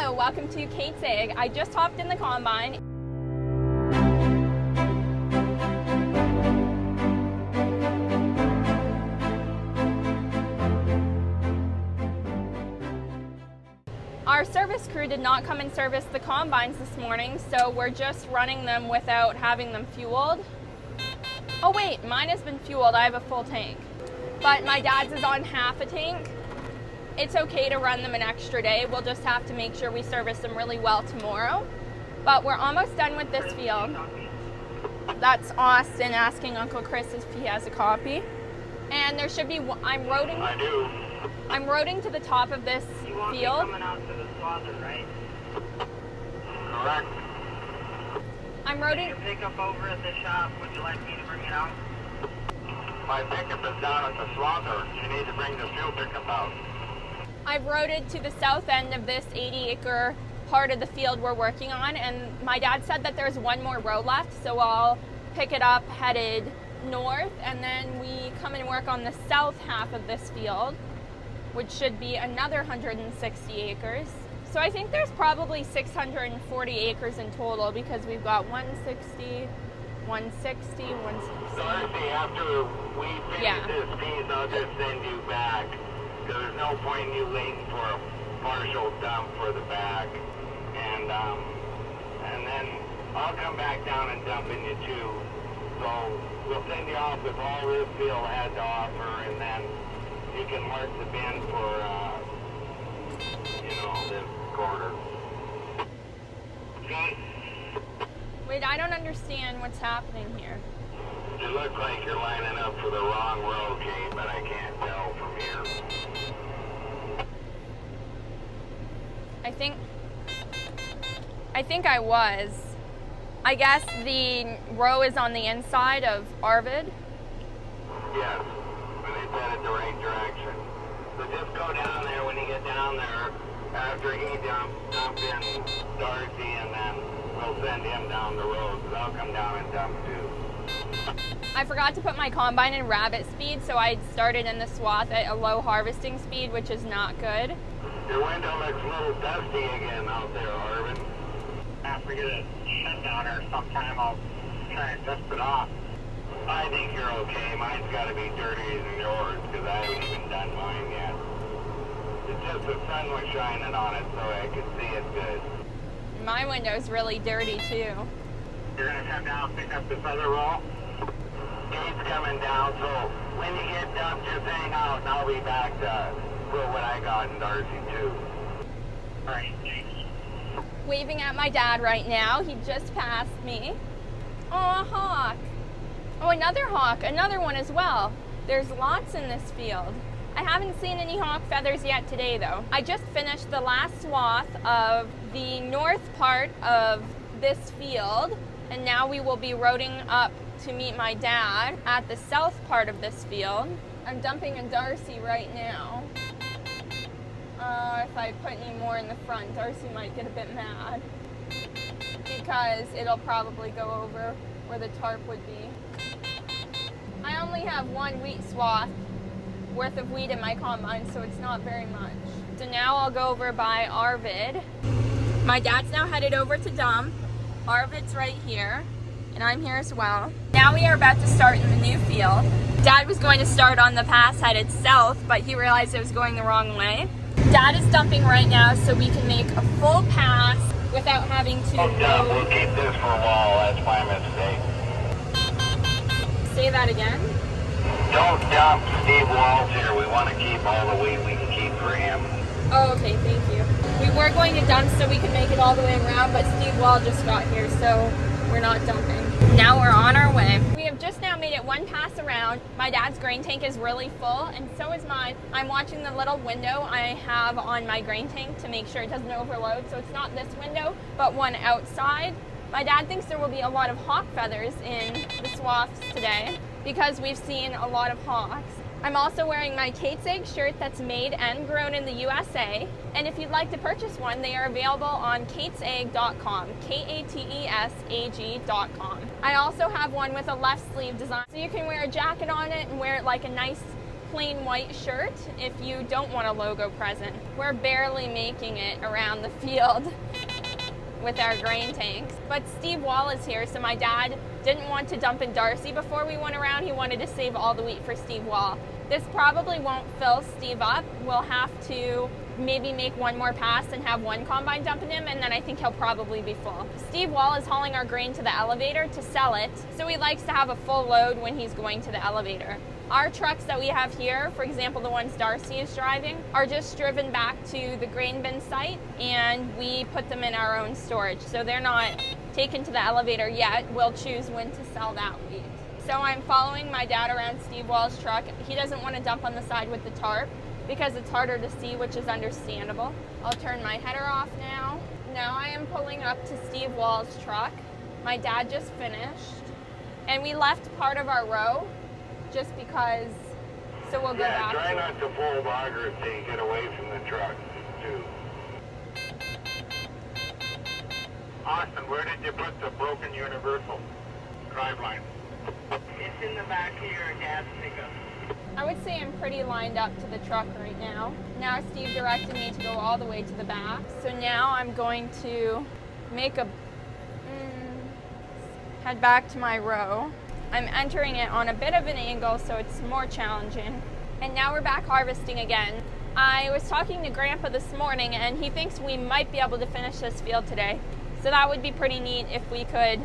Hello, welcome to Kate's Egg. I just hopped in the combine. Our service crew did not come and service the combines this morning, so we're just running them without having them fueled. Oh wait, mine has been fueled. I have a full tank. But my dad's is on half a tank. It's okay to run them an extra day. We'll just have to make sure we service them really well tomorrow. But we're almost done with this field. That's Austin asking Uncle Chris if he has a copy. And there should be, I'm roading to the top of this field. Coming out to the swatter, right? Correct. I'm roading. Your pickup over at the shop. Would you like me to bring it out? My pickup is down at the swatter. You need to bring the fuel pickup out. I've roaded to the south end of this 80-acre part of the field we're working on, and my dad said that there's one more row left, so I'll pick it up headed north, and then we come and work on the south half of this field, which should be another 160 acres. So I think there's probably 640 acres in total because we've got 160, 160, 160. So after we finish this piece, I'll just send you back. Because there's no point in you waiting for a partial dump for the back. And then I'll come back down and dump in you too. So we'll send you off with all this field has to offer, and then you can mark the bin for, this quarter. Okay? Wait, I don't understand what's happening here. It looks like you're lining up for the wrong road, Kate, but I can't tell from here. I think I was. I guess the row is on the inside of Arvid. Yes, but it's headed the right direction. So just go down there when you get down there after he dump in Darcy, and then we'll send him down the road, because I'll come down and dump too. I forgot to put my combine in rabbit speed, so I started in the swath at a low harvesting speed, which is not good. Your window looks a little dusty again out there, Arvin. After we get a shutdown or sometime, I'll try and dust it off. I think you're okay. Mine's got to be dirtier than yours, because I haven't even done mine yet. It's just the sun was shining on it, so I could see it good. My window's really dirty too. You're going to come down and pick up this other roll? Gate's coming down, so when you get done, just hang out, and I'll be back to put what I got in Darcy, too. All right, thanks. Waving at my dad right now. He just passed me. Oh, a hawk. Oh, another hawk. Another one as well. There's lots in this field. I haven't seen any hawk feathers yet today, though. I just finished the last swath of the north part of this field, and now we will be roading up to meet my dad at the south part of this field. I'm dumping in Darcy right now. If I put any more in the front, Darcy might get a bit mad because it'll probably go over where the tarp would be. I only have one wheat swath worth of wheat in my combine, so it's not very much. So now I'll go over by Arvid. My dad's now headed over to dump. Arvid's right here, and I'm here as well. Now we are about to start in the new field. Dad was going to start on the pass headed south, but he realized it was going the wrong way. Dad is dumping right now so we can make a full pass without having to dump. We'll keep this for a while. That's my mistake. Say that again? Don't dump Steve Wall's here. We want to keep all the wheat we can keep for him. Oh, okay, thank you. We were going to dump so we could make it all the way around, but Steve Wall just got here, so we're not dumping. Now we're on our way. We have just now made it one pass around. My dad's grain tank is really full, and so is mine. I'm watching the little window I have on my grain tank to make sure it doesn't overload, so it's not this window, but one outside. My dad thinks there will be a lot of hawk feathers in the swaths today because we've seen a lot of hawks. I'm also wearing my Kate's Egg shirt that's made and grown in the U.S.A. And if you'd like to purchase one, they are available on katesegg.com, KATESAG.com. I also have one with a left sleeve design, so you can wear a jacket on it and wear it like a nice plain white shirt if you don't want a logo present. We're barely making it around the field with our grain tanks. But Steve Wall is here, so my dad didn't want to dump in Darcy before we went around. He wanted to save all the wheat for Steve Wall. This probably won't fill Steve up. We'll have to maybe make one more pass and have one combine dumping him, and then I think he'll probably be full. Steve Wall is hauling our grain to the elevator to sell it, so he likes to have a full load when he's going to the elevator. Our trucks that we have here, for example, the ones Darcy is driving, are just driven back to the grain bin site, and we put them in our own storage. So they're not taken to the elevator yet. We'll choose when to sell that wheat. So I'm following my dad around Steve Wall's truck. He doesn't want to dump on the side with the tarp because it's harder to see, which is understandable. I'll turn my header off now. Now I am pulling up to Steve Wall's truck. My dad just finished, and we left part of our row just because, so we'll go back. Try not to pull loggers so you get away from the truck, too. Austin, where did you put the broken universal drive line? It's in the back of your gas pickup. I would say I'm pretty lined up to the truck right now. Now Steve directed me to go all the way to the back. So now I'm going to make a head back to my row. I'm entering it on a bit of an angle, so it's more challenging. And now we're back harvesting again. I was talking to Grandpa this morning, and he thinks we might be able to finish this field today. So that would be pretty neat if we could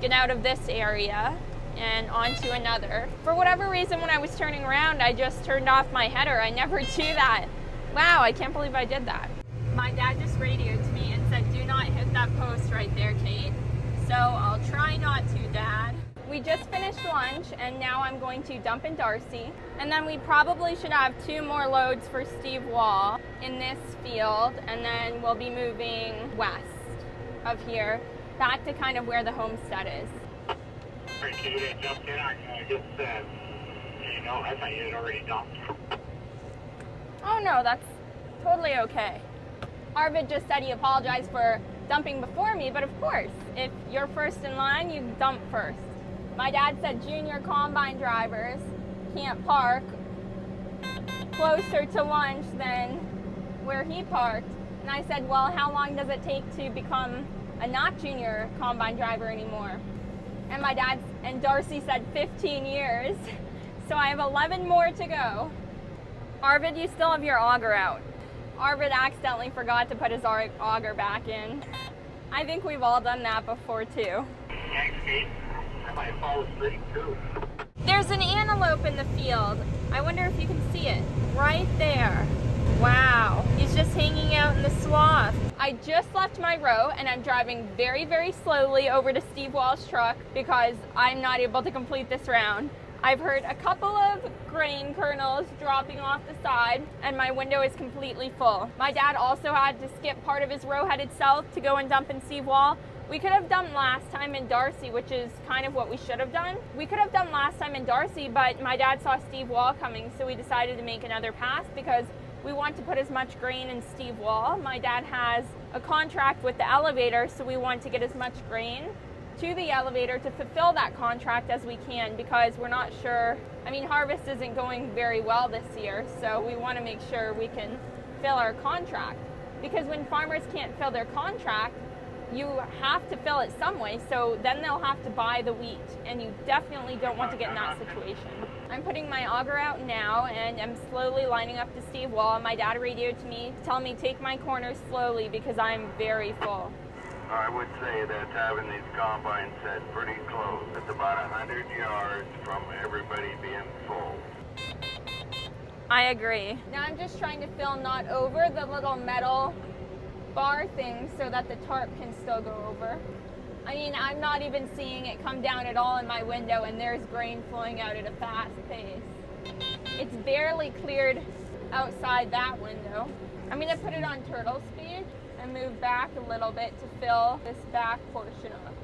get out of this area and onto another. For whatever reason, when I was turning around, I just turned off my header. I never do that. Wow, I can't believe I did that. My dad just radioed to me and said, do not hit that post right there, Kate. So I'll try not to, Dad. We just finished lunch, and now I'm going to dump in Darcy. And then we probably should have 2 more loads for Steve Wall in this field, and then we'll be moving west of here, back to kind of where the homestead is. Appreciate it. Jumped in. I just said, I thought you had already dumped. Oh no, that's totally okay. Arvid just said he apologized for dumping before me, but of course, if you're first in line, you dump first. My dad said junior combine drivers can't park closer to lunch than where he parked. And I said, well, how long does it take to become a not junior combine driver anymore? And my dad and Darcy said 15 years. So I have 11 more to go. Arvid, you still have your auger out. Arvid accidentally forgot to put his auger back in. I think we've all done that before too. Thanks, Kate. I might fall asleep too. There's an antelope in the field. I wonder if you can see it. Right there. Wow. He's just hanging out in the swath. I just left my row and I'm driving very, very slowly over to Steve Wall's truck because I'm not able to complete this round. I've heard a couple of grain kernels dropping off the side and my window is completely full. My dad also had to skip part of his row headed south to go and dump in Steve Wall. We could have done last time in Darcy, which is kind of what we should have done. We could have done last time in Darcy, but my dad saw Steve Wall coming, so we decided to make another pass because we want to put as much grain in Steve Wall. My dad has a contract with the elevator, so we want to get as much grain to the elevator to fulfill that contract as we can because we're not sure. I mean, harvest isn't going very well this year, so we want to make sure we can fill our contract. Because when farmers can't fill their contract, you have to fill it some way, so then they'll have to buy the wheat, and you definitely don't want to get in that situation. I'm putting my auger out now, and I'm slowly lining up to Steve Wall. My dad radioed to me, telling me take my corners slowly because I'm very full. I would say that having these combines set pretty close. It's about 100 yards from everybody being full. I agree. Now I'm just trying to fill not over the little metal bar thing so that the tarp can still go over. I mean, I'm not even seeing it come down at all in my window and there's grain flowing out at a fast pace. It's barely cleared outside that window. I'm gonna put it on turtle speed and move back a little bit to fill this back portion up.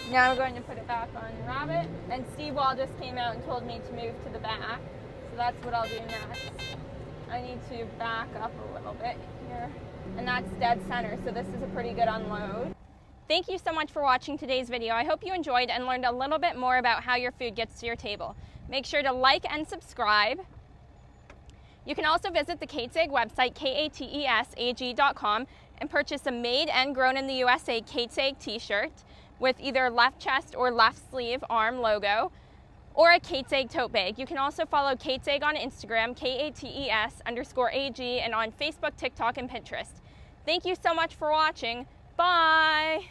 Now I'm going to put it back on rabbit, and Steve Wall just came out and told me to move to the back, so that's what I'll do next. I need to back up a little bit here, and that's dead center, so this is a pretty good unload. Thank you so much for watching today's video. I hope you enjoyed and learned a little bit more about how your food gets to your table. Make sure to like and subscribe. You can also visit the Katesag website, katesag.com, and purchase a made and grown in the USA Katesag t-shirt with either left chest or left sleeve arm logo, or a Katesag tote bag. You can also follow Katesag on Instagram, KATES_AG, and on Facebook, TikTok, and Pinterest. Thank you so much for watching. Bye!